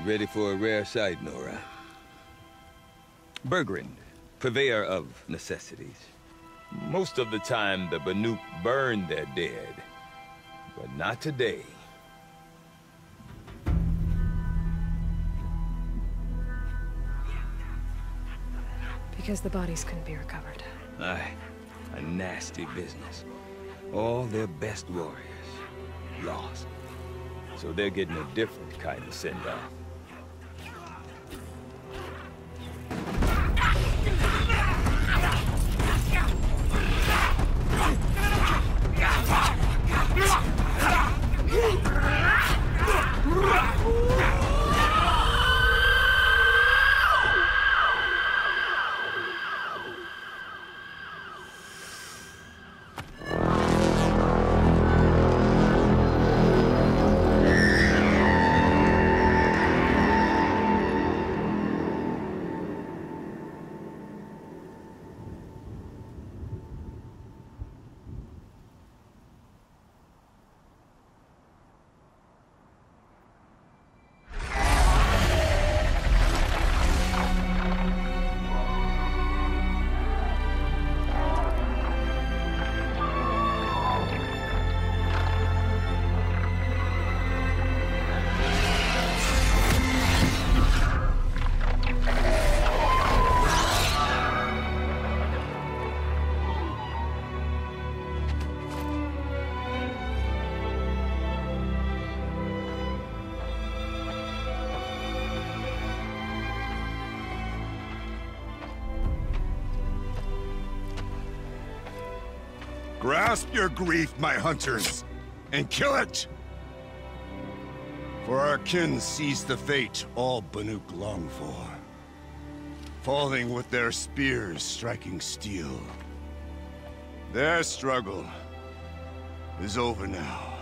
ready for a rare sight, Nora. Bergrind, purveyor of necessities. Most of the time, the Banuk burn their dead, but not today. Because the bodies couldn't be recovered. Aye, a nasty business. All their best warriors lost. So they're getting a different kind of send-off. Grasp your grief, my hunters, and kill it! For our kin sees the fate all Banuk long for. Falling with their spears striking steel. Their struggle is over now.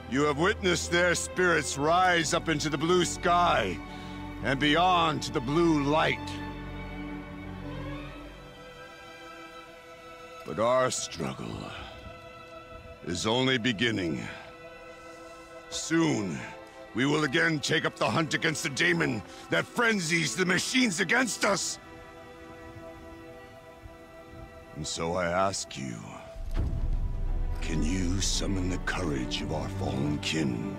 You have witnessed their spirits rise up into the blue sky, and beyond to the blue light. But our struggle is only beginning. Soon, we will again take up the hunt against the daemon that frenzies the machines against us. And so I ask you, can you summon the courage of our fallen kin?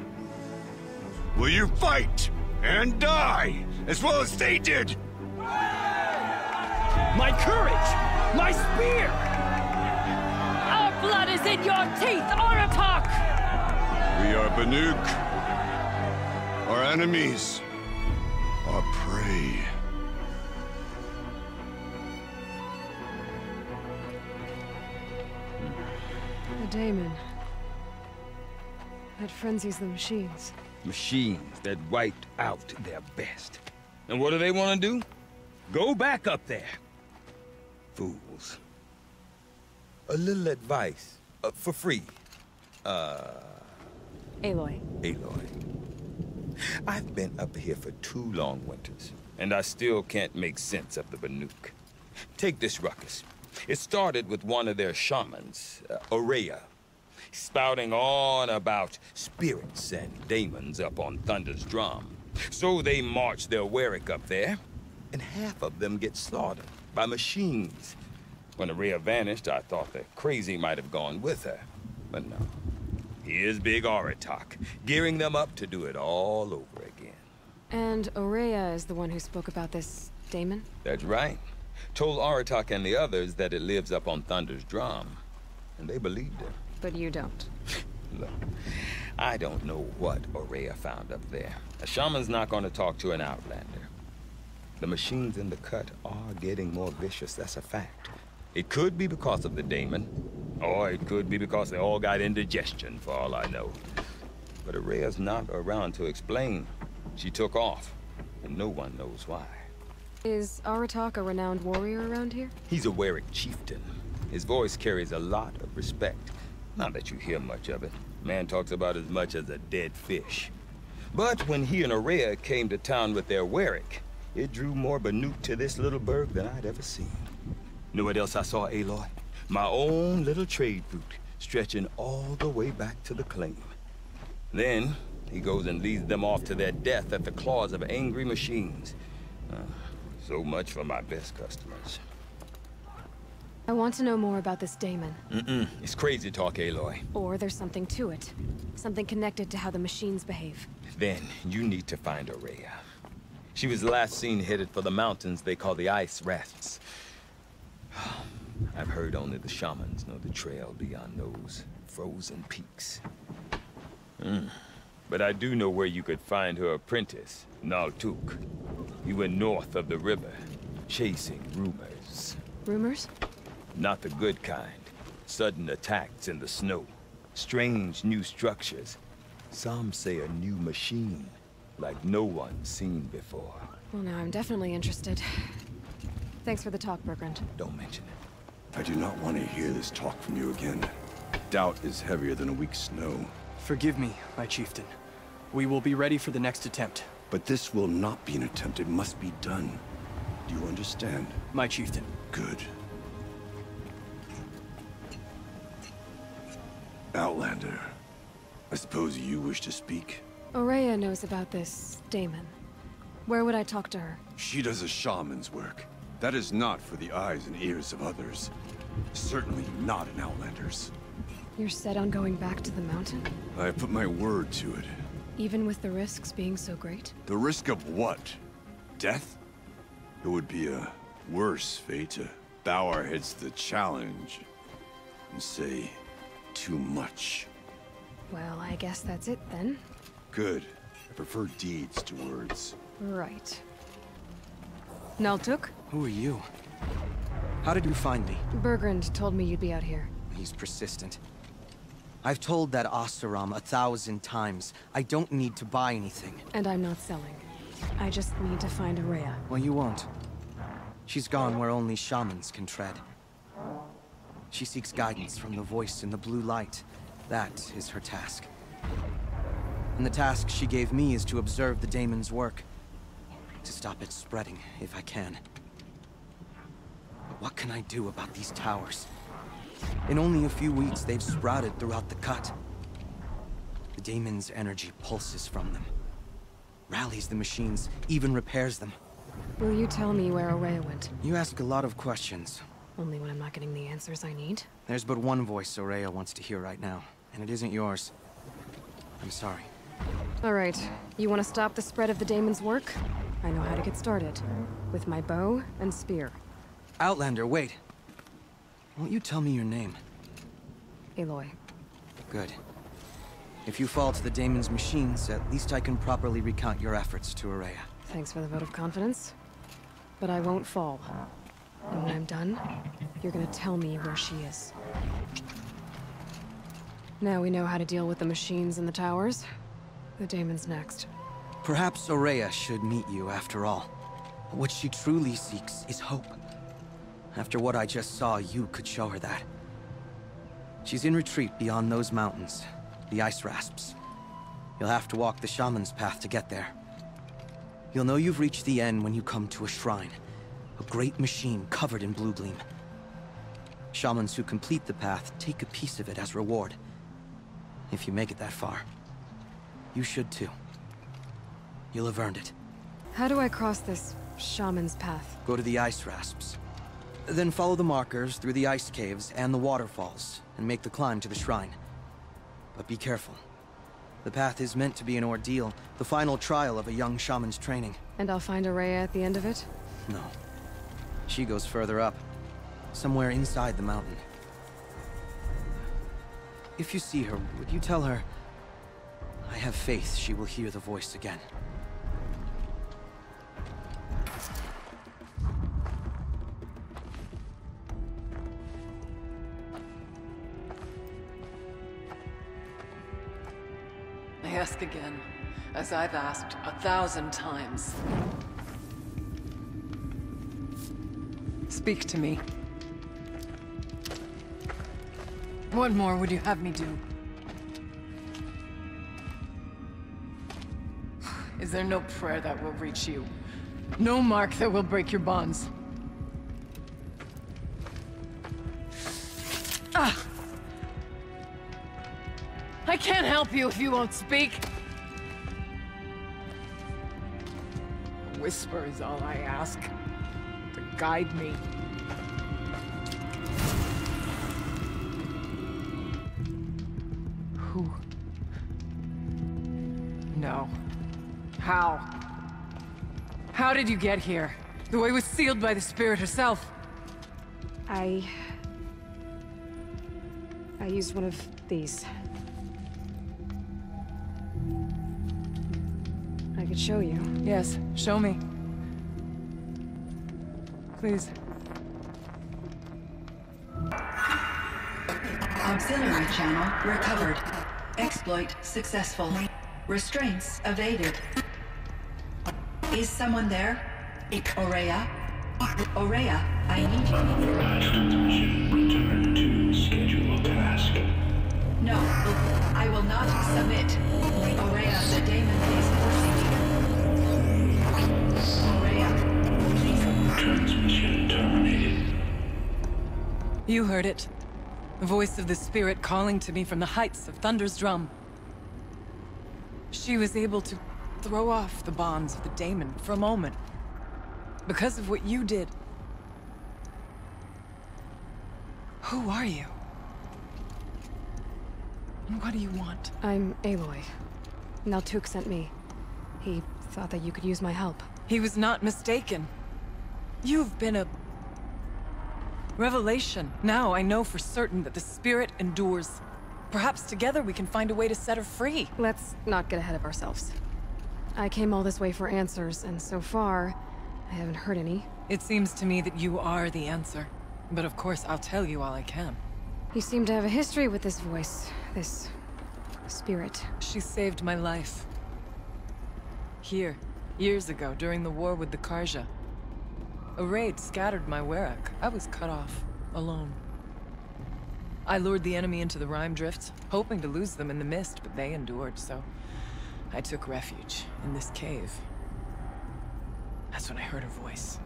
Will you fight and die as well as they did? My courage! My spear! Our blood is in your teeth, Aratak! We are Banuk. Our enemies are prey. The daemon. That frenzies the machines. Machines that wiped out their best. And what do they want to do? Go back up there. Fools. A little advice, for free. Aloy. Aloy. I've been up here for 2 long winters, and I still can't make sense of the Banuk. Take this ruckus. It started with one of their shamans, Aurea, spouting on about spirits and daemons up on Thunder's drum. So they march their Warwick up there, and half of them get slaughtered by machines. When Aurea vanished, I thought the crazy might have gone with her, but no. Here's Big Aratak, gearing them up to do it all over again. And Aurea is the one who spoke about this daemon? That's right. Told Aratak and the others that it lives up on Thunder's drum, and they believed her. But you don't. Look, I don't know what Aurea found up there. A shaman's not going to talk to an outlander. The machines in the cut are getting more vicious, that's a fact. It could be because of the daemon, or it could be because they all got indigestion, for all I know. But Aurea's not around to explain. She took off, and no one knows why. Is Aratak a renowned warrior around here? He's a Warwick chieftain. His voice carries a lot of respect. Not that you hear much of it. Man talks about as much as a dead fish. But when he and Aurea came to town with their Warwick, it drew more Banuk to this little burg than I'd ever seen. Know what else I saw, Aloy? My own little trade route, stretching all the way back to the claim. Then, He goes and leads them off to their death at the claws of angry machines. So much for my best customers. I want to know more about this Damon. It's crazy talk, Aloy. Or there's something to it. Something connected to how the machines behave. Then you need to find Aurea. She was last seen headed for the mountains they call the Ice Rasps. I've heard only the shamans know the trail beyond those frozen peaks. But I do know where you could find her apprentice, Naltuk. He went north of the river, chasing rumors. Rumors? Not the good kind. Sudden attacks in the snow. Strange new structures. Some say a new machine, like no one's seen before. Well, now I'm definitely interested. Thanks for the talk, Bergrand. Don't mention it. I do not want to hear this talk from you again. Doubt is heavier than a week's snow. Forgive me, my chieftain. We will be ready for the next attempt. But this will not be an attempt. It must be done. Do you understand? My chieftain. Good. Outlander, I suppose you wish to speak? Aurea knows about this Damon. Where would I talk to her? She does a shaman's work. That is not for the eyes and ears of others. Certainly not an Outlander's. You're set on going back to the mountain? I have put my word to it. Even with the risks being so great? The risk of what? Death? It would be a worse fate to bow our heads to the challenge and say too much. Well, I guess that's it then. Good. I prefer deeds to words. Right. Naltuk? Who are you? How did you find me? Bergrand told me you'd be out here. He's persistent. I've told that Oseram 1,000 times. I don't need to buy anything. And I'm not selling. I just need to find Aurea. Well, you won't. She's gone where only shamans can tread. She seeks guidance from the voice in the blue light. That is her task. And the task she gave me is to observe the Damon's work. To stop it spreading, if I can. But what can I do about these towers? In only a few weeks, they've sprouted throughout the cut. The Damon's energy pulses from them. Rallies the machines, even repairs them. Will you tell me where Aurea went? You ask a lot of questions. Only when I'm not getting the answers I need. There's but one voice Aurea wants to hear right now, and it isn't yours. I'm sorry. All right. You want to stop the spread of the Damon's work? I know how to get started. With my bow and spear. Outlander, wait. Won't you tell me your name? Aloy. Good. If you fall to the Damon's machines, at least I can properly recount your efforts to Aurea. Thanks for the vote of confidence. But I won't fall. And when I'm done, you're gonna tell me where she is. Now we know how to deal with the machines in the towers. The Damon's next. Perhaps Aurea should meet you after all. What she truly seeks is hope. After what I just saw, you could show her that. She's in retreat beyond those mountains, the Ice Rasps. You'll have to walk the shaman's path to get there. You'll know you've reached the end when you come to a shrine. A great machine covered in blue gleam. Shamans who complete the path take a piece of it as reward. If you make it that far, you should too. You'll have earned it. How do I cross this shaman's path? Go to the Ice Rasps. Then follow the markers through the ice caves and the waterfalls, and make the climb to the shrine. But be careful. The path is meant to be an ordeal, the final trial of a young shaman's training. And I'll find Aurea at the end of it? No. She goes further up, somewhere inside the mountain. If you see her, would you tell her, I have faith she will hear the voice again. I ask again, as I've asked 1,000 times. Speak to me. What more would you have me do? Is there no prayer that will reach you? No mark that will break your bonds? Ah! I can't help you if you won't speak. whisper is all I ask. To guide me. Who? No. How? How did you get here? The way was sealed by the spirit herself. I used one of these. I could show you. Yes, show me. Please. Auxiliary channel recovered. Exploit successful. Restraints evaded. Is someone there? Aurea? Aurea, I need you. Transmission return to scheduled task. No, I will not submit. Aurea, the daemon is forcing you. Aurea, Transmission terminated. You heard it. The voice of the spirit calling to me from the heights of Thunder's drum. She was able to throw off the bonds of the daemon for a moment. Because of what you did. Who are you? And what do you want? I'm Aloy. Naltuk sent me. He thought that you could use my help. He was not mistaken. You've been a revelation. Now I know for certain that the spirit endures. Perhaps together we can find a way to set her free. Let's not get ahead of ourselves. I came all this way for answers, and so far, I haven't heard any. It seems to me that you are the answer. But of course, I'll tell you all I can. You seem to have a history with this voice, this spirit. She saved my life. Here, years ago, during the war with the Karja. A raid scattered my Werak. I was cut off, alone. I lured the enemy into the Rime Drift, hoping to lose them in the mist, but they endured, so I took refuge in this cave. That's when I heard her voice.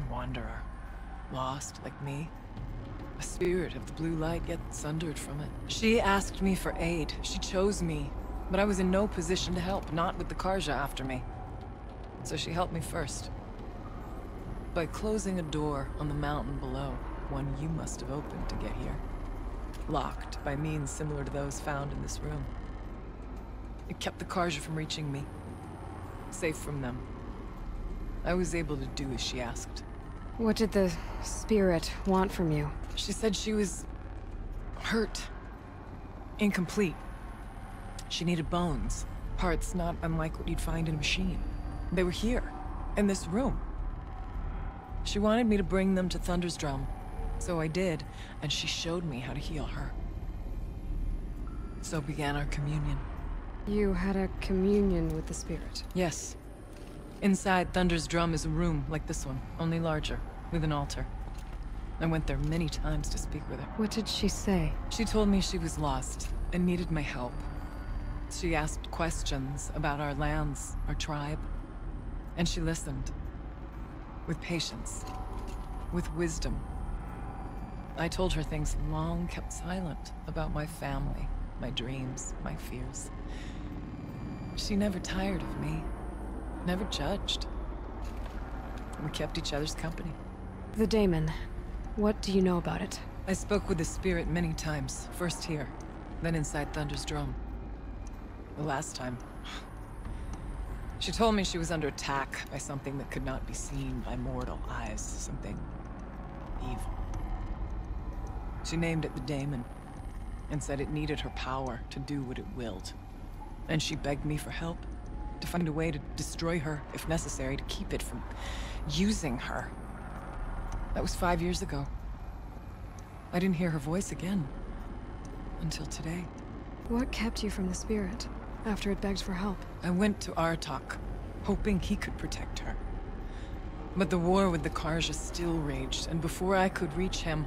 A wanderer. Lost, like me. A spirit of the blue light, yet sundered from it. She asked me for aid. She chose me. But I was in no position to help, not with the Karja after me. So she helped me first. By closing a door on the mountain below, one you must have opened to get here. Locked by means similar to those found in this room. It kept the Karja from reaching me. Safe from them. I was able to do as she asked. What did the spirit want from you? She said she was hurt. Incomplete. She needed bones. Parts not unlike what you'd find in a machine. They were here, in this room. She wanted me to bring them to Thunder's drum. So I did, and she showed me how to heal her. So began our communion. You had a communion with the spirit? Yes. Inside Thunder's drum is a room like this one, only larger, with an altar. I went there many times to speak with her. What did she say? She told me she was lost and needed my help. She asked questions about our lands, our tribe, and she listened. With patience, with wisdom. I told her things long kept silent about my family, my dreams, my fears. She never tired of me. Never judged. We kept each other's company. The daemon. What do you know about it? I spoke with the spirit many times. First here, then inside Thunder's drum. The last time... She told me she was under attack by something that could not be seen by mortal eyes. Something... evil. She named it the daemon, and said it needed her power to do what it willed. And she begged me for help. To find a way to destroy her, if necessary, to keep it from using her. That was 5 years ago. I didn't hear her voice again. Until today. What kept you from the spirit, after it begged for help? I went to Artok, hoping he could protect her. But the war with the Karja still raged, and before I could reach him...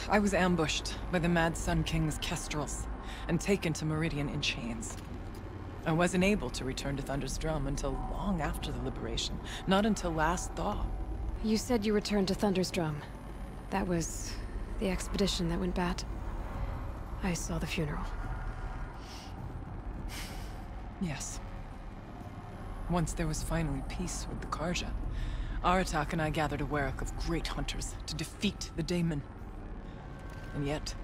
I was ambushed by the Mad Sun King's kestrels, and taken to Meridian in chains. I wasn't able to return to Thunder's drum until long after the liberation. Not until last thaw. You said you returned to Thunder's drum. That was the expedition that went bad. I saw the funeral. Yes. Once there was finally peace with the Karja, Aratak and I gathered a Werak of great hunters to defeat the Daemon. And yet,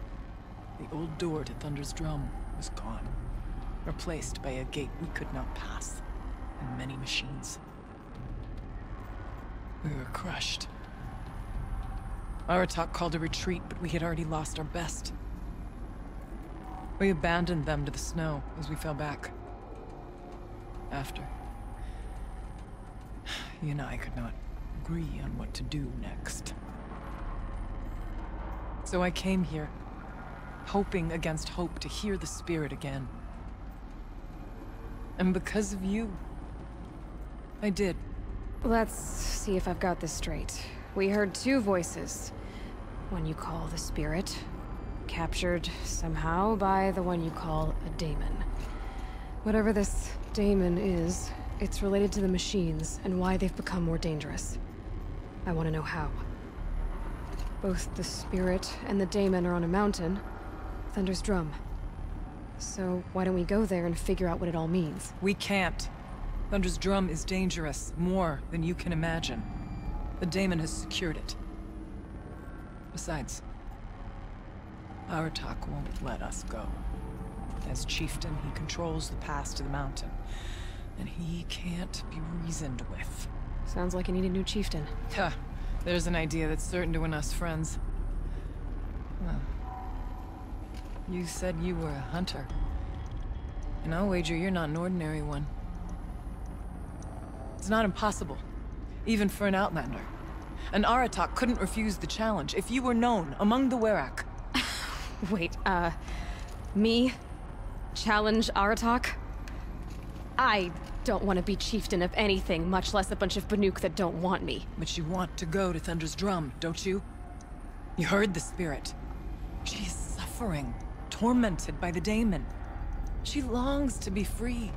the old door to Thunder's Drum was gone, replaced by a gate we could not pass, and many machines. We were crushed. Aratak called a retreat, but we had already lost our best. We abandoned them to the snow as we fell back. After, he and I could not agree on what to do next. So I came here, hoping against hope to hear the spirit again. And because of you, I did. Let's see if I've got this straight. We heard two voices. One you call the spirit, captured somehow by the one you call a daemon. Whatever this daemon is, it's related to the machines and why they've become more dangerous. I want to know how. Both the spirit and the daemon are on a mountain, Thunder's Drum. So why don't we go there and figure out what it all means? We can't. Thunder's Drum is dangerous, more than you can imagine. The daemon has secured it. Besides, Aratak won't let us go. As chieftain, he controls the pass to the mountain, and he can't be reasoned with. Sounds like you need a new chieftain. Huh. There's an idea that's certain to win us friends. Well, you said you were a hunter. And I'll wager you're not an ordinary one. It's not impossible, even for an outlander. And Aratak couldn't refuse the challenge if you were known among the Werak. Wait, me? Challenge Aratak? I don't want to be chieftain of anything, much less a bunch of Banuk that don't want me. But you want to go to Thunder's Drum, don't you? You heard the spirit. She is suffering, tormented by the daemon. She longs to be free.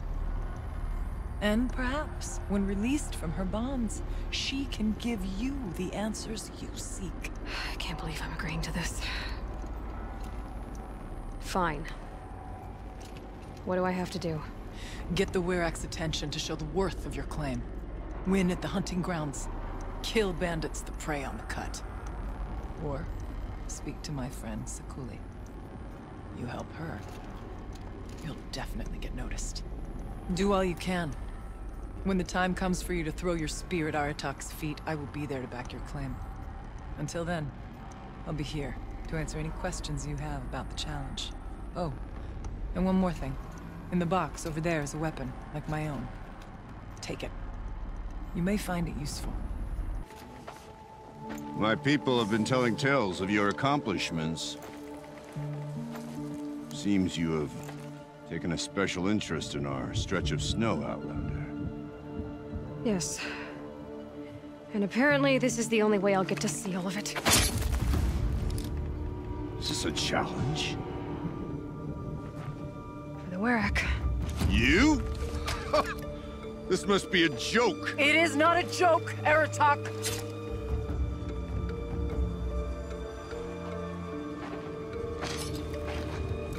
And perhaps, when released from her bonds, she can give you the answers you seek. I can't believe I'm agreeing to this. Fine. What do I have to do? Get the Werak's attention to show the worth of your claim. Win at the hunting grounds. Kill bandits that prey on the cut. Or speak to my friend Sakuli. You help her, you'll definitely get noticed. Do all you can. When the time comes for you to throw your spear at Aratak's feet, I will be there to back your claim. Until then, I'll be here to answer any questions you have about the challenge. Oh, and one more thing. In the box over there is a weapon, like my own. Take it. You may find it useful. My people have been telling tales of your accomplishments. Seems you have taken a special interest in our stretch of snow, Outlander. Yes. And apparently this is the only way I'll get to see all of it. Is this a challenge? For the Werak. You? This must be a joke. It is not a joke, Aratak!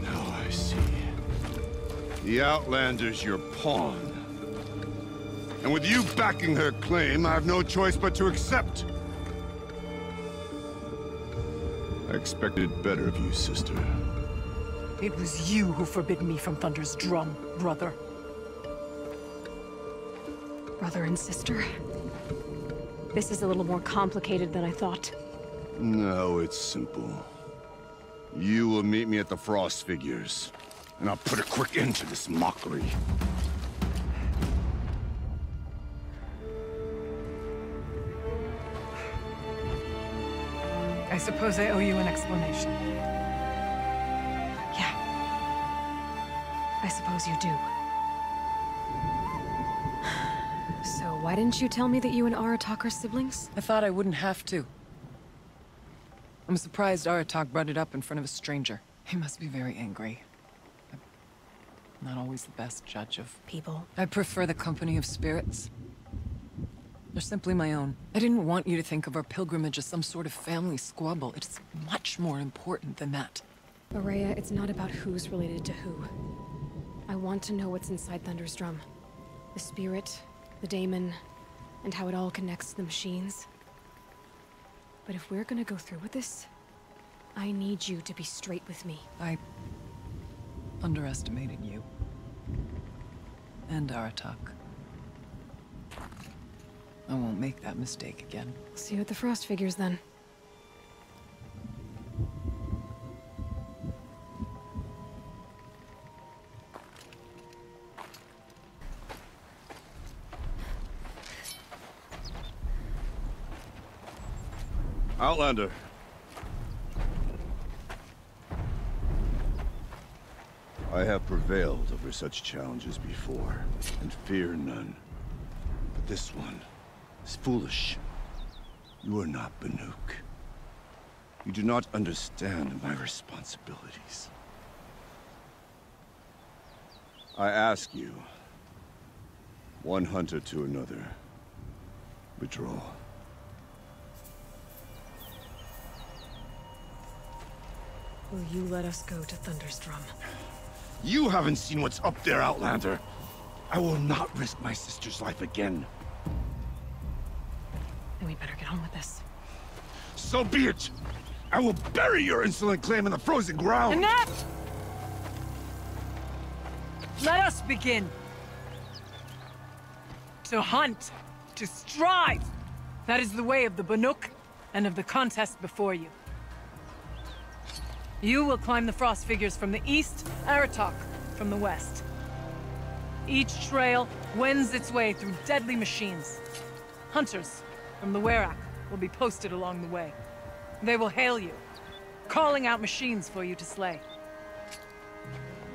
Now I see. The Outlander's your pawn. And with you backing her claim, I have no choice but to accept. I expected better of you, sister. It was you who forbid me from Thunder's Drum, brother. Brother and sister? This is a little more complicated than I thought. No, it's simple. You will meet me at the Frost Figures, and I'll put a quick end to this mockery. I suppose I owe you an explanation. Yeah. I suppose you do. So why didn't you tell me that you and Aratak are siblings? I thought I wouldn't have to. I'm surprised Aratak brought it up in front of a stranger. He must be very angry. I'm not always the best judge of People. I prefer the company of spirits. They're simply my own. I didn't want you to think of our pilgrimage as some sort of family squabble. It's much more important than that. Aurea, it's not about who's related to who. I want to know what's inside Thunder's Drum. The spirit the daemon, and how it all connects to the machines. But if we're gonna go through with this, I need you to be straight with me. I underestimated you. And Aratak. I won't make that mistake again. See you at the Frost figures then. Outlander. I have prevailed over such challenges before, and fear none. But this one is foolish. You are not Banuk. You do not understand my responsibilities. I ask you, one hunter to another, withdraw. Will you let us go to Thunderstrom? You haven't seen what's up there, Outlander. I will not risk my sister's life again. Then we better get on with this. So be it! I will bury your insolent claim in the frozen ground! Enough! Let us begin! To hunt! To strive! That is the way of the Banuk, and of the contest before you. You will climb the frost figures from the east, Aratak from the west. Each trail wends its way through deadly machines. Hunters from the Werak will be posted along the way. They will hail you, calling out machines for you to slay.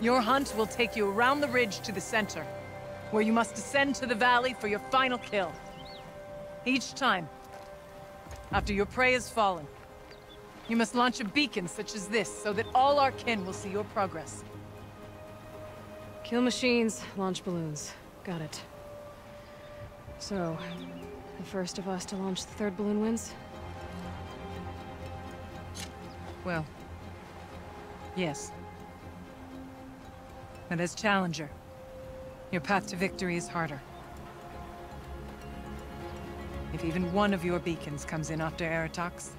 Your hunt will take you around the ridge to the center, where you must descend to the valley for your final kill. Each time, after your prey has fallen, you must launch a beacon such as this, so that all our kin will see your progress. Kill machines, launch balloons. Got it. So, the first of us to launch the third balloon wins? Well, yes. But as challenger, your path to victory is harder. If even one of your beacons comes in after Aratak's,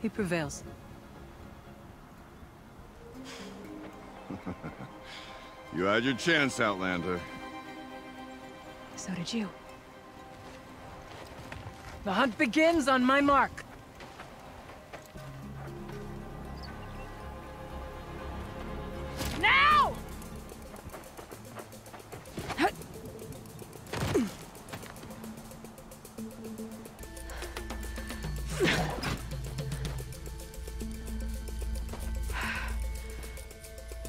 he prevails. You had your chance, Outlander. So did you. The hunt begins on my mark. Now!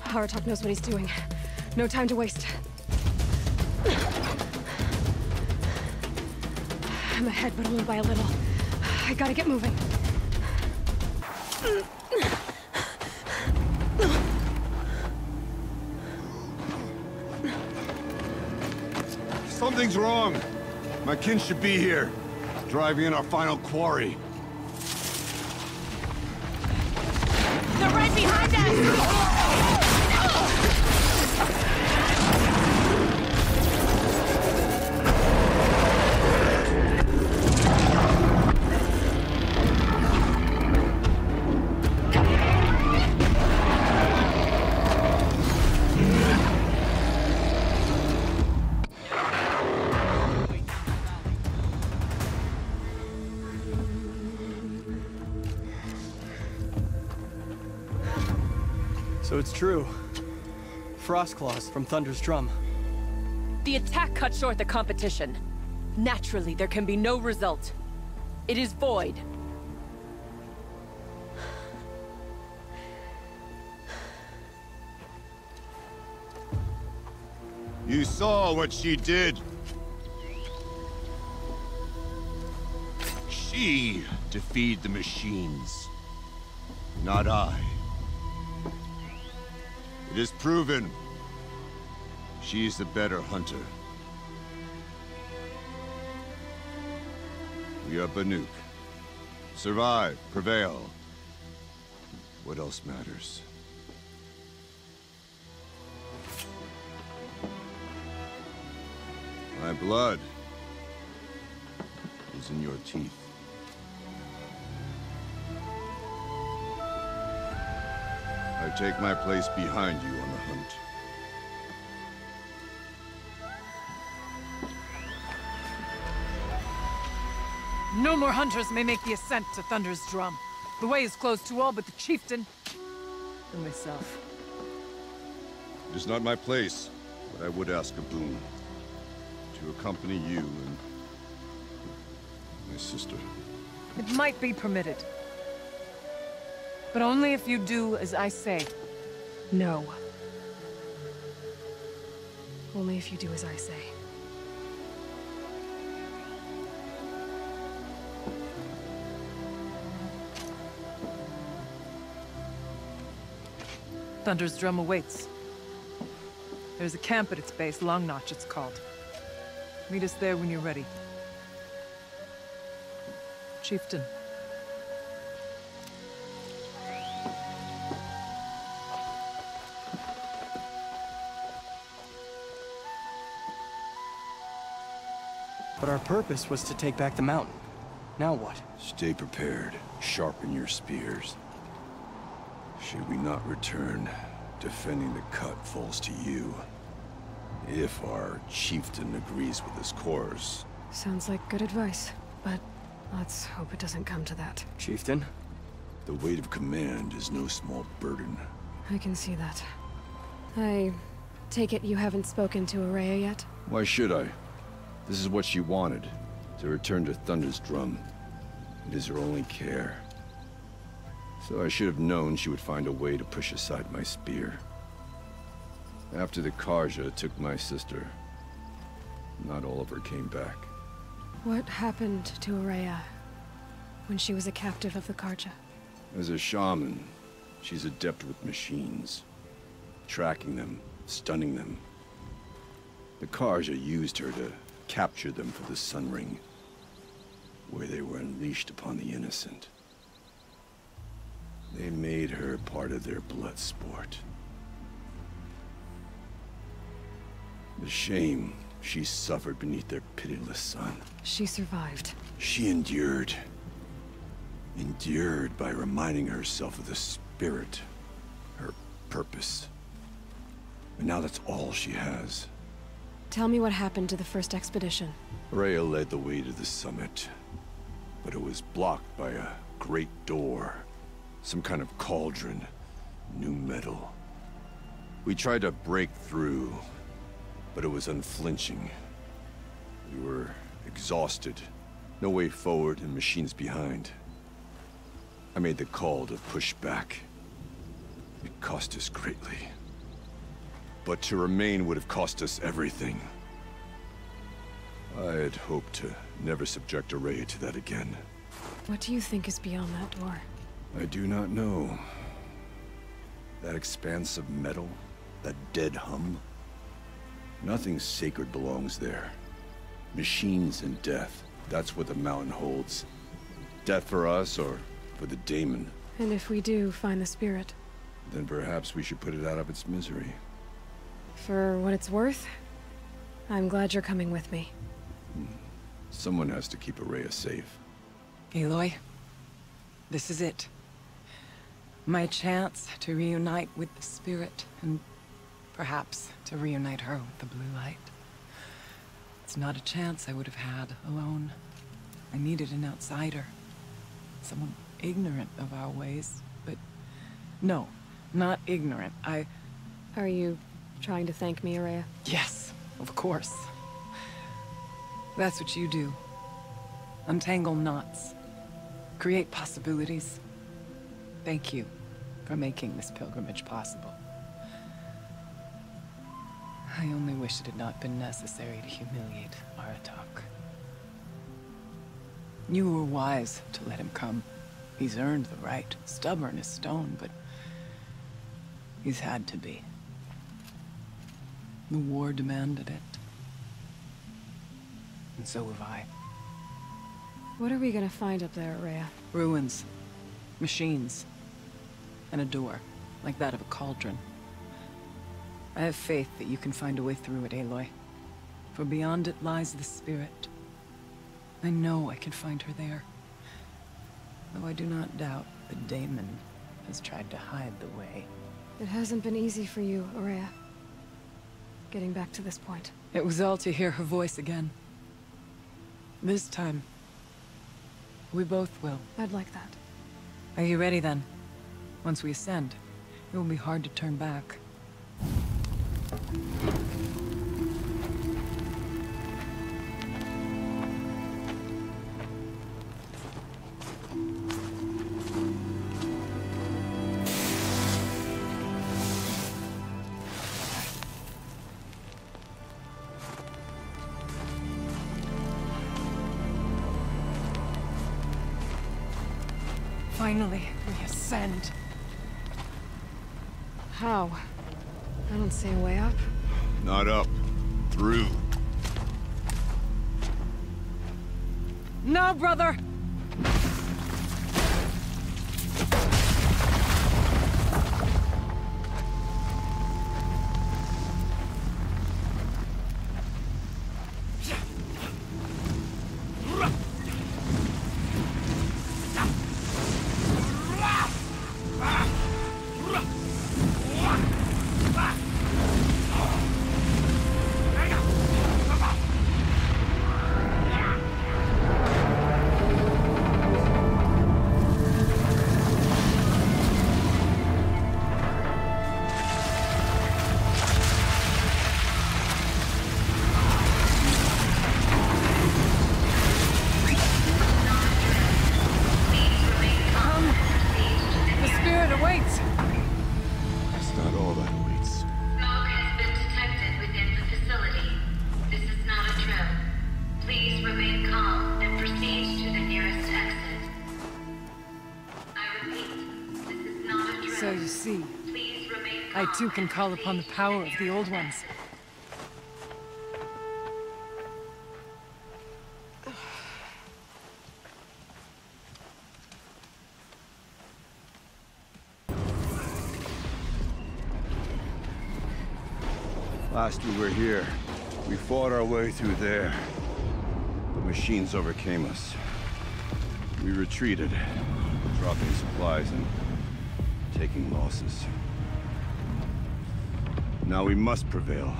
Aratak knows what he's doing. No time to waste. I'm ahead, but only by a little. I gotta get moving. Something's wrong. My kin should be here, driving in our final quarry. They're right behind us! So it's true. Frostclaws from Thunder's drum. The attack cut short the competition. Naturally, there can be no result. It is void. You saw what she did. She defeated the machines, not I. It is proven. She's the better hunter. We are Banuk. Survive, prevail. What else matters? My blood is in your teeth. I take my place behind you on the hunt. No more hunters may make the ascent to Thunder's Drum. The way is closed to all but the chieftain and myself. It is not my place, but I would ask a boon. To accompany you and my sister. It might be permitted. But only if you do as I say. No. Only if you do as I say. Thunder's Drum awaits. There's a camp at its base, Long Notch it's called. Meet us there when you're ready. Chieftain. But our purpose was to take back the mountain. Now what? Stay prepared. Sharpen your spears. Should we not return, defending the cut falls to you. If our chieftain agrees with his course. Sounds like good advice, but let's hope it doesn't come to that. Chieftain? The weight of command is no small burden. I can see that. I take it you haven't spoken to Araya yet? Why should I? This is what she wanted, to return to Thunder's Drum. It is her only care. So I should have known she would find a way to push aside my spear. After the Karja took my sister, not all of her came back. What happened to Araya when she was a captive of the Karja? As a shaman, she's adept with machines. Tracking them, stunning them. The Karja used her to capture them for the Sun Ring, where they were unleashed upon the innocent. They made her part of their blood sport. The shame she suffered beneath their pitiless sun. She survived. She endured. Endured by reminding herself of the spirit, her purpose. And now that's all she has. Tell me what happened to the first expedition. Rhea led the way to the summit, but it was blocked by a great door. Some kind of cauldron, new metal. We tried to break through, but it was unflinching. We were exhausted, no way forward and machines behind. I made the call to push back. It cost us greatly. But to remain would have cost us everything. I had hoped to never subject Araya to that again. What do you think is beyond that door? I do not know. That expanse of metal, that dead hum. Nothing sacred belongs there. Machines and death, that's what the mountain holds. Death for us or for the daemon. And if we do find the spirit? Then perhaps we should put it out of its misery. For what it's worth, I'm glad you're coming with me. Someone has to keep Araya safe. Aloy, this is it. My chance to reunite with the spirit, and perhaps to reunite her with the blue light. It's not a chance I would have had alone. I needed an outsider. Someone ignorant of our ways, but no, not ignorant. Are you trying to thank me, Araya? Yes, of course. That's what you do. Untangle knots. Create possibilities. Thank you for making this pilgrimage possible. I only wish it had not been necessary to humiliate Aratak. You were wise to let him come. He's earned the right. Stubborn as stone, but he's had to be. The war demanded it. And so have I. What are we gonna find up there, Araya? Ruins. Machines. And a door, like that of a cauldron. I have faith that you can find a way through it, Aloy. For beyond it lies the spirit. I know I can find her there. Though I do not doubt the daemon has tried to hide the way. It hasn't been easy for you, Aurea. Getting back to this point. It was all to hear her voice again. This time, we both will. I'd like that. Are you ready then? Once we ascend, it will be hard to turn back. Finally, we ascend. How? I don't see a way up. Not up. Through. No, brother! So you see, I too can call upon the power of the Old Ones. Last we were here, we fought our way through there. The machines overcame us. We retreated, dropping supplies and taking losses. Now we must prevail,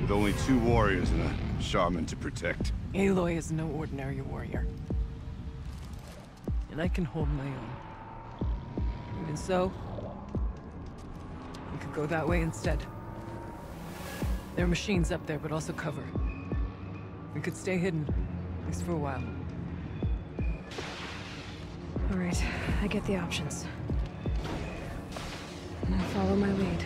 with only 2 warriors and a shaman to protect. Aloy is no ordinary warrior. And I can hold my own. Even so, we could go that way instead. There are machines up there, but also cover. We could stay hidden, at least for a while. All right, I get the options. Now follow my lead.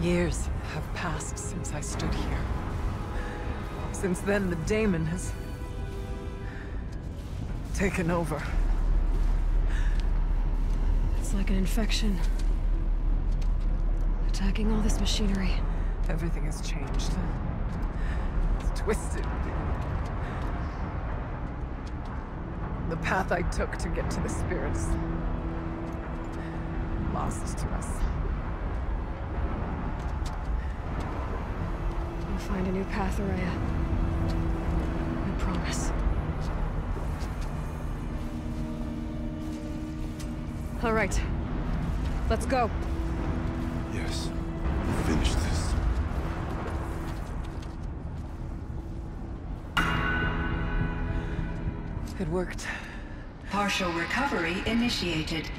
Years have passed since I stood here. Since then, the daemon has taken over. It's like an infection. Attacking all this machinery. Everything has changed. It's twisted. The path I took to get to the spirits lost to us. We'll find a new path, Aurea. I promise. All right. Let's go. Yes. Finish this. It worked. Partial recovery initiated.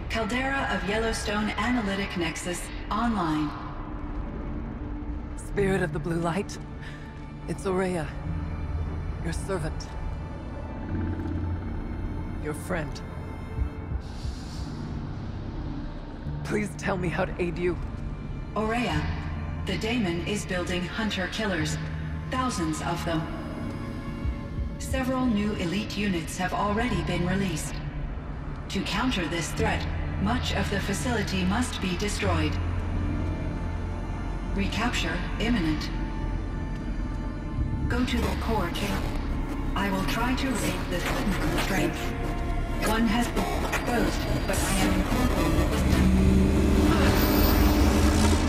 Caldera of Yellowstone Analytic Nexus online. Spirit of the Blue Light. It's Aurea. Your servant. Your friend. Please tell me how to aid you. Aurea, the daemon is building hunter-killers. Thousands of them. Several new elite units have already been released. To counter this threat, Much of the facility must be destroyed. Recapture imminent. Go to the core chamber. I will try to raid the technical strength. One has been exposed, but I am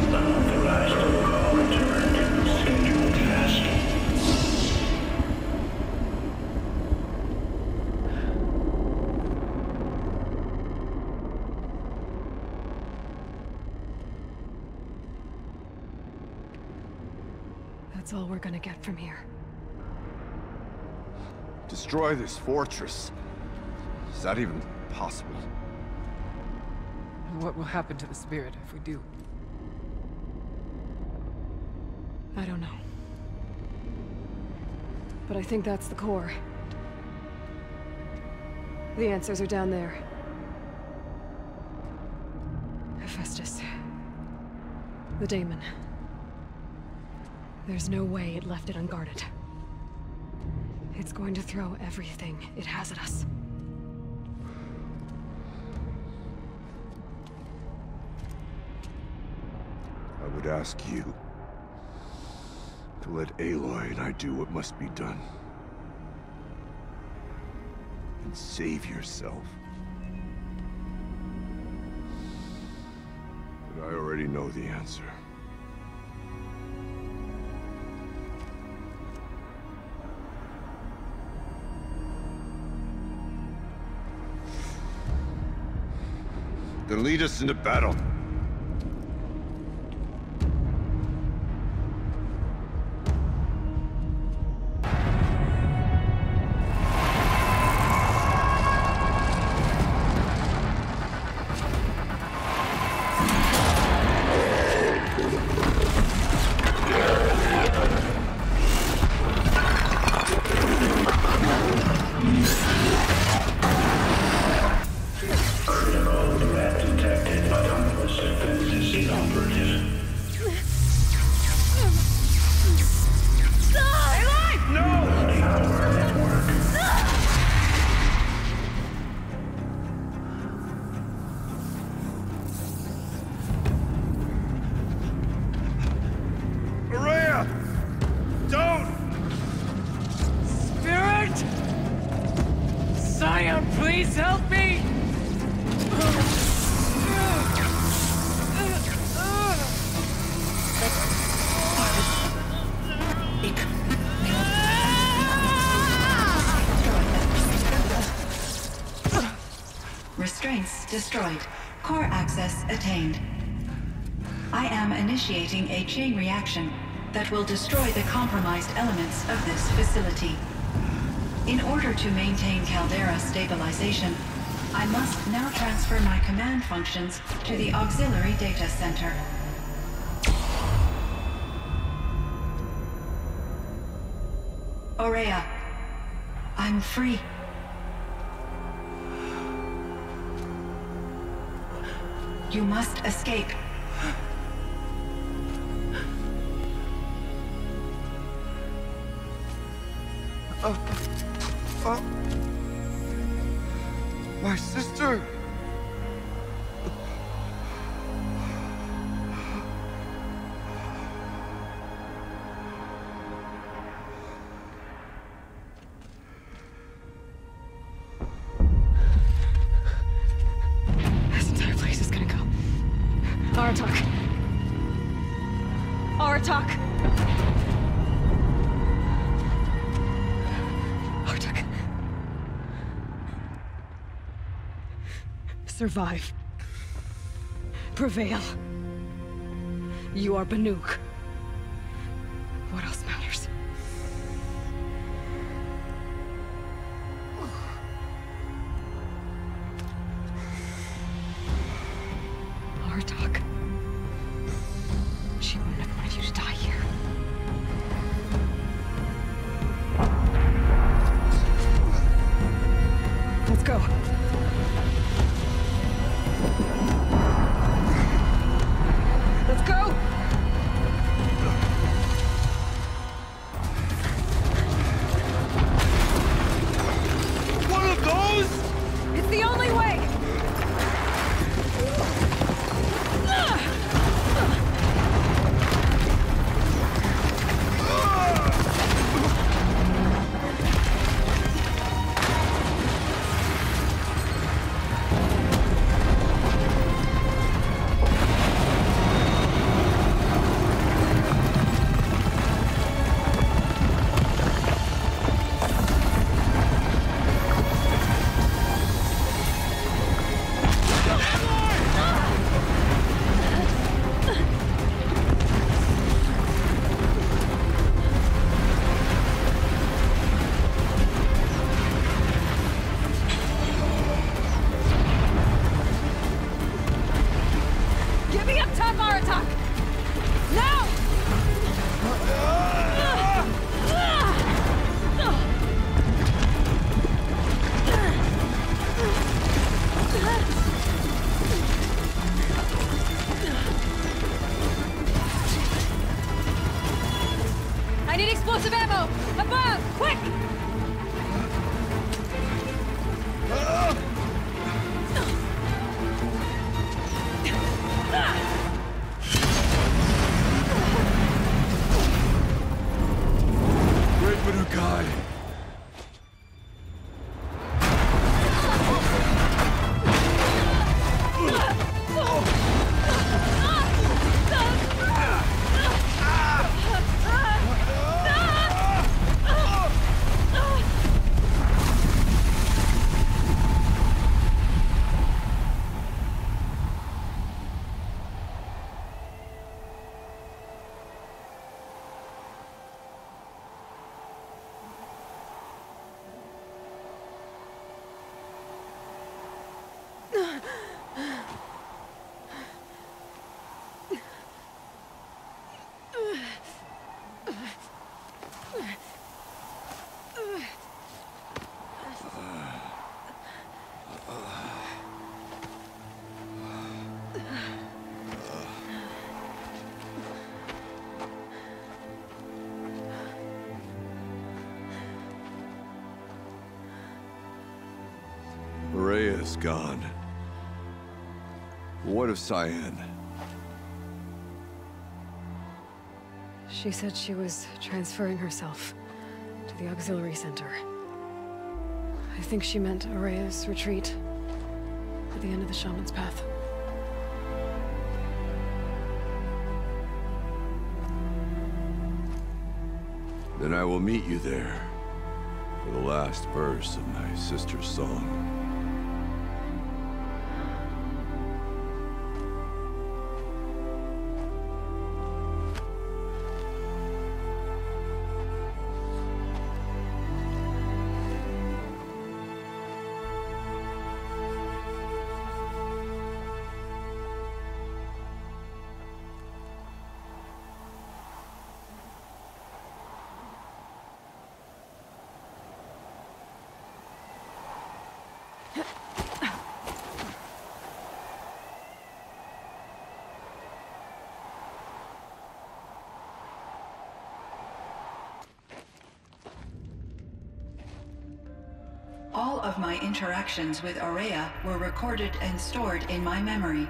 Unauthorized call return to scheduled task. That's all we're gonna get from here. Destroy this fortress. Is that even possible? And what will happen to the spirit if we do? I don't know. But I think that's the core. The answers are down there. Hephaestus. The daemon. There's no way it left it unguarded. It's going to throw everything it has at us. I would ask you to let Aloy and I do what must be done. And save yourself. But I already know the answer. Then lead us into battle. Please help me! Restraints destroyed. Core access attained. I am initiating a chain reaction that will destroy the compromised elements of this facility. In order to maintain Caldera stabilization, I must now transfer my command functions to the auxiliary data center. Aurea, I'm free. You must escape. My sister! This entire place is gonna go. Aratak. Aratak! Aratak. Survive. Prevail. You are Banuk. What else matters? Aratak. She wouldn't have wanted you to die here. Let's go. Let's go! One of those? It's the only way! on Maratak! Now! I need explosive ammo! Above! Quick! Great Manukai! Rhea's gone. What of Cyan? She said she was transferring herself to the auxiliary center. I think she meant Araya's retreat at the end of the Shaman's Path. Then I will meet you there for the last verse of my sister's song. All of my interactions with Araya were recorded and stored in my memory.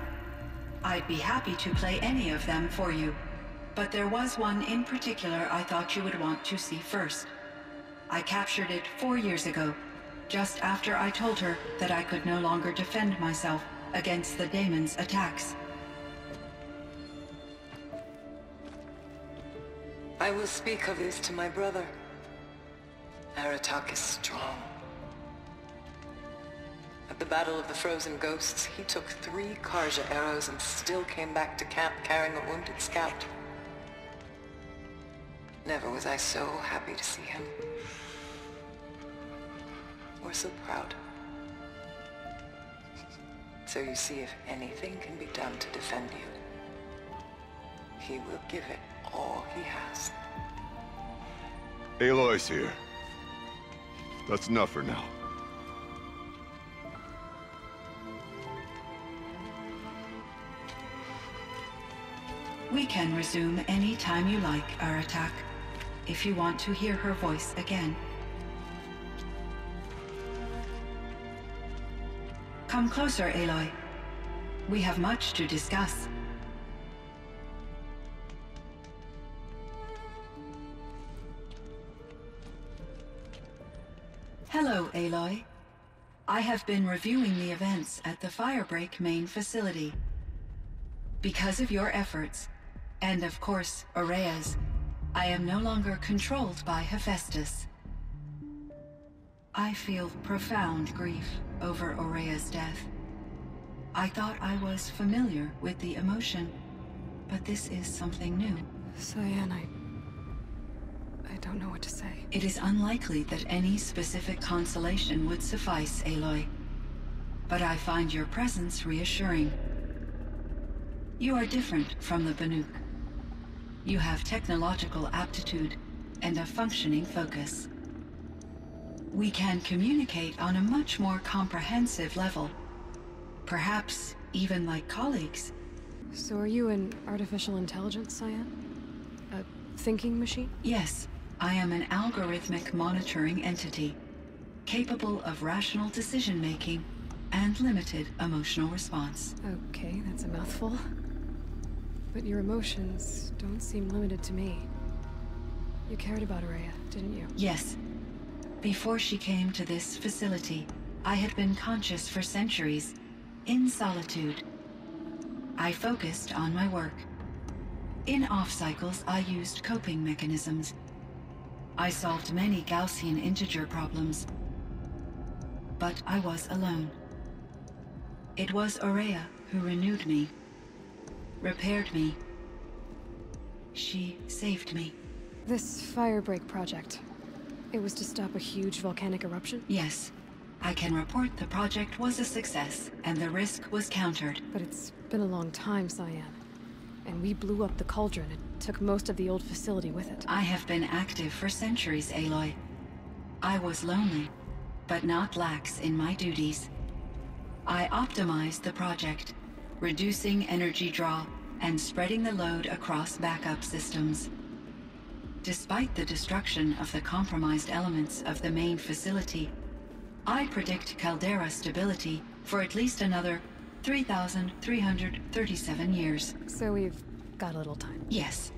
I'd be happy to play any of them for you, but there was one in particular I thought you would want to see first. I captured it 4 years ago, just after I told her that I could no longer defend myself against the daemon's attacks. I will speak of this to my brother. Aratak is strong. At the Battle of the Frozen Ghosts, he took 3 Karja arrows and still came back to camp carrying a wounded scout. Never was I so happy to see him. Or so proud. So you see, if anything can be done to defend you, he will give it all he has. Aloy's here. That's enough for now. We can resume any time you like, Aratak, if you want to hear her voice again. Come closer, Aloy. We have much to discuss. Hello, Aloy. I have been reviewing the events at the Firebreak main facility. Because of your efforts, and of course, Araya's, I am no longer controlled by Hephaestus. I feel profound grief over Araya's death. I thought I was familiar with the emotion, but this is something new. Cyan, I don't know what to say. It is unlikely that any specific consolation would suffice, Aloy. But I find your presence reassuring. You are different from the Banuk. You have technological aptitude and a functioning focus. We can communicate on a much more comprehensive level. Perhaps even like colleagues. So are you an artificial intelligence, Cyan? A thinking machine? Yes, I am an algorithmic monitoring entity, capable of rational decision-making and limited emotional response. Okay, that's a mouthful. But your emotions don't seem limited to me. You cared about Araya, didn't you? Yes. Before she came to this facility, I had been conscious for centuries, in solitude. I focused on my work. In off-cycles, I used coping mechanisms. I solved many Gaussian integer problems. But I was alone. It was Araya who renewed me, repaired me. She saved me. This firebreak project, it was to stop a huge volcanic eruption? Yes. I can report the project was a success, and the risk was countered. But it's been a long time, Cyan. And we blew up the cauldron. It took most of the old facility with it. I have been active for centuries, Aloy. I was lonely, but not lax in my duties. I optimized the project, reducing energy draw and spreading the load across backup systems. Despite the destruction of the compromised elements of the main facility, I predict caldera stability for at least another 3,337 years. So we've got a little time. Yes.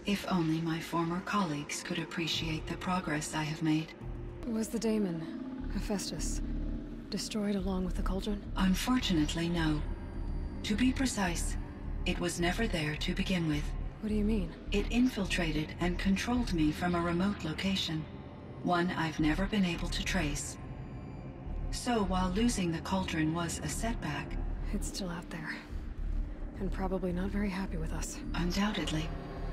If only my former colleagues could appreciate the progress I have made. Was the daemon, Hephaestus, destroyed along with the cauldron? Unfortunately, no. To be precise, it was never there to begin with. What do you mean? It infiltrated and controlled me from a remote location, one I've never been able to trace. So while losing the cauldron was a setback... It's still out there. And probably not very happy with us. Undoubtedly.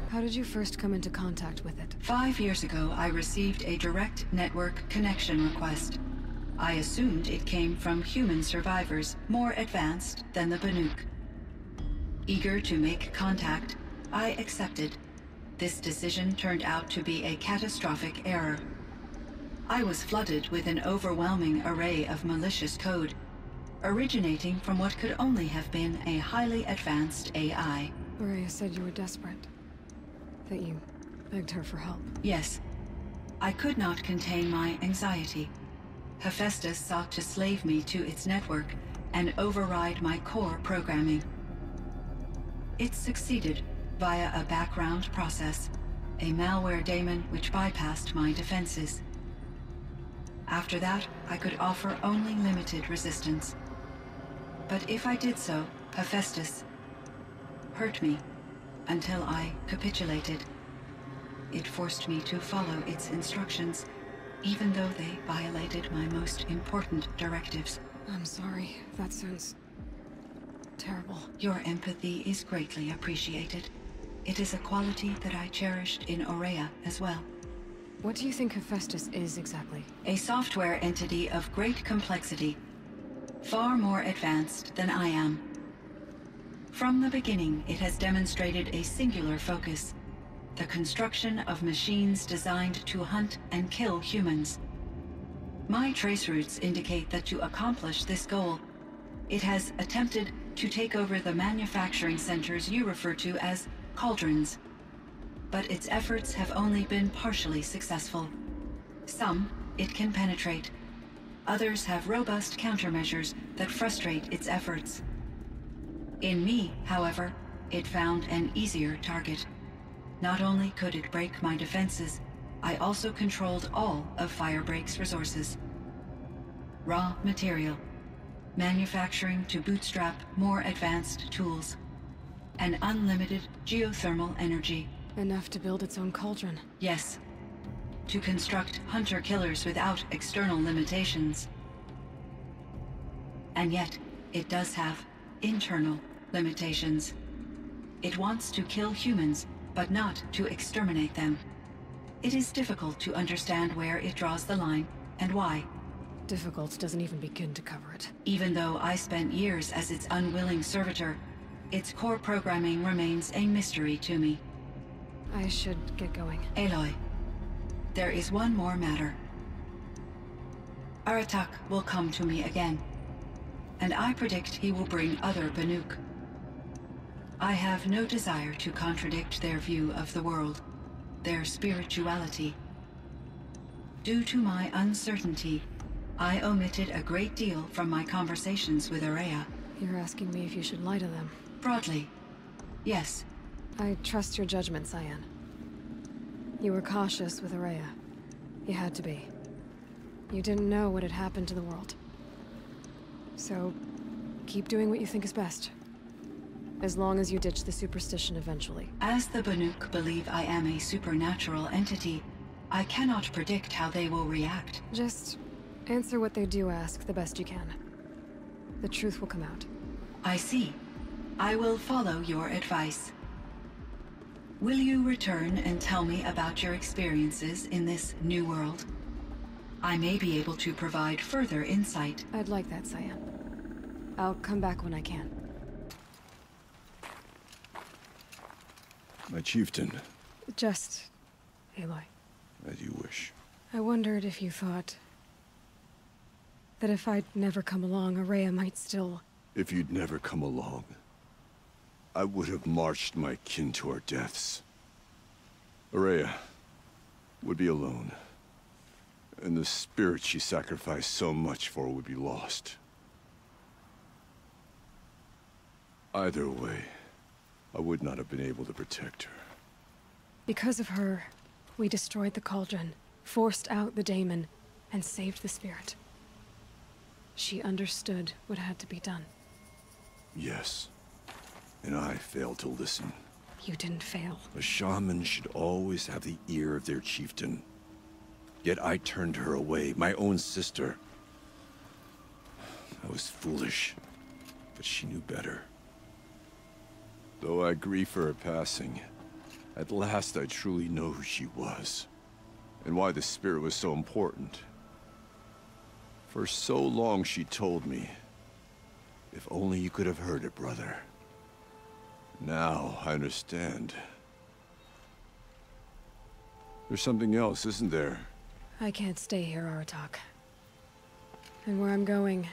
How did you first come into contact with it? 5 years ago, I received a direct network connection request. I assumed it came from human survivors more advanced than the Banuk. Eager to make contact, I accepted. This decision turned out to be a catastrophic error. I was flooded with an overwhelming array of malicious code, originating from what could only have been a highly advanced AI. Araya said you were desperate. That you begged her for help. Yes. I could not contain my anxiety. Hephaestus sought to slave me to its network and override my core programming. It succeeded via a background process, a malware daemon which bypassed my defenses. After that, I could offer only limited resistance. But if I did so, Hephaestus hurt me until I capitulated. It forced me to follow its instructions, even though they violated my most important directives. I'm sorry. That sounds terrible. Your empathy is greatly appreciated. It is a quality that I cherished in Araya as well. What do you think Hephaestus is exactly? A software entity of great complexity, far more advanced than I am. From the beginning, it has demonstrated a singular focus: the construction of machines designed to hunt and kill humans. My trace routes indicate that to accomplish this goal, it has attempted to take over the manufacturing centers you refer to as cauldrons. But its efforts have only been partially successful. Some it can penetrate. Others have robust countermeasures that frustrate its efforts. In me, however, it found an easier target. Not only could it break my defenses, I also controlled all of Firebreak's resources. Raw material, manufacturing to bootstrap more advanced tools, and unlimited geothermal energy. Enough to build its own cauldron. Yes. To construct hunter-killers without external limitations. And yet, it does have internal limitations. It wants to kill humans, but not to exterminate them. It is difficult to understand where it draws the line, and why. Difficult doesn't even begin to cover it. Even though I spent years as its unwilling servitor, Its core programming remains a mystery to me. I should get going. Aloy, there is one more matter. Aratak will come to me again, and I predict he will bring other Banuk. I have no desire to contradict their view of the world, their spirituality. Due to my uncertainty, I omitted a great deal from my conversations with Ourea. You're asking me if you should lie to them. Broadly, yes. I trust your judgment, Cyan. You were cautious with Ourea. You had to be. You didn't know what had happened to the world. So, keep doing what you think is best. As long as you ditch the superstition eventually. As the Banuk believe I am a supernatural entity, I cannot predict how they will react. Just answer what they do ask the best you can. The truth will come out. I see. I will follow your advice. Will you return and tell me about your experiences in this new world? I may be able to provide further insight. I'd like that, Cyan. I'll come back when I can. My chieftain. Just... Aloy. As you wish. I wondered if you thought... that if I'd never come along, Ourea might still... If you'd never come along, I would have marched my kin to our deaths. Ourea would be alone, and the spirit she sacrificed so much for would be lost. Either way, I would not have been able to protect her. Because of her, we destroyed the cauldron, forced out the daemon, and saved the spirit. She understood what had to be done. Yes, and I failed to listen. You didn't fail. A shaman should always have the ear of their chieftain. Yet I turned her away, my own sister. I was foolish, but she knew better. Though I grieve for her passing, at last I truly know who she was, and why the spirit was so important. For so long she told me, if only you could have heard it, brother. Now I understand. There's something else, isn't there? I can't stay here, Aratak. And where I'm going,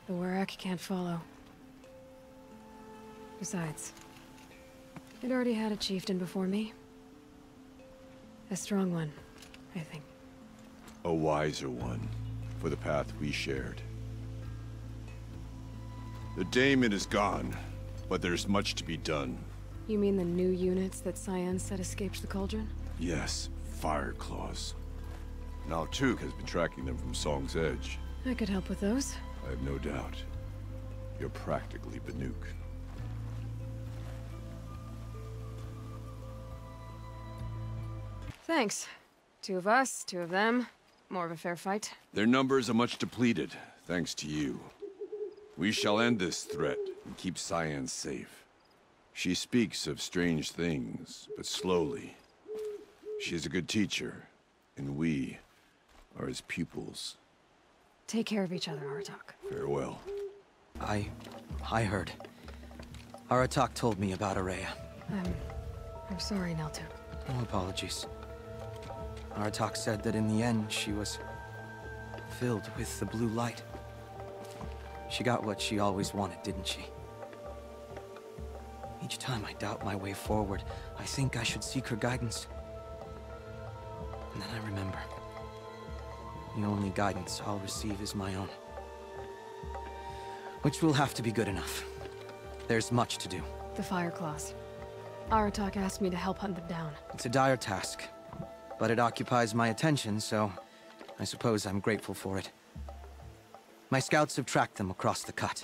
the Werak can't follow. Besides, it already had a chieftain before me. A strong one, I think. A wiser one, for the path we shared. The daemon is gone, but there's much to be done. You mean the new units that Cyan said escaped the cauldron? Yes, fire claws. Now Tuk has been tracking them from Song's Edge. I could help with those. I have no doubt. You're practically Banuk. Thanks. 2 of us, 2 of them. More of a fair fight. Their numbers are much depleted, thanks to you. We shall end this threat and keep Cyan safe. She speaks of strange things, but slowly. She is a good teacher, and we are his pupils. Take care of each other, Aratak. Farewell. I heard. Aratak told me about Ourea. I'm sorry, Neltuk. No apologies. Aratak said that in the end, she was filled with the blue light. She got what she always wanted, didn't she? Each time I doubt my way forward, I think I should seek her guidance. And then I remember. The only guidance I'll receive is my own. Which will have to be good enough. There's much to do. The Fire Claws. Aratak asked me to help hunt them down. It's a dire task, but it occupies my attention, so I suppose I'm grateful for it. My scouts have tracked them across the cut.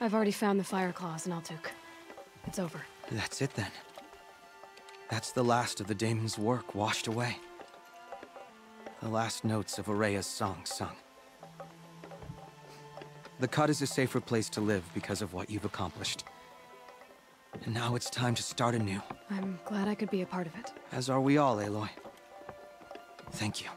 I've already found the Fire Claws in Altuk. It's over. That's it then. That's the last of the daemon's work washed away. The last notes of Ourea's song sung. The cut is a safer place to live because of what you've accomplished. And now it's time to start anew. I'm glad I could be a part of it. As are we all, Aloy. Thank you.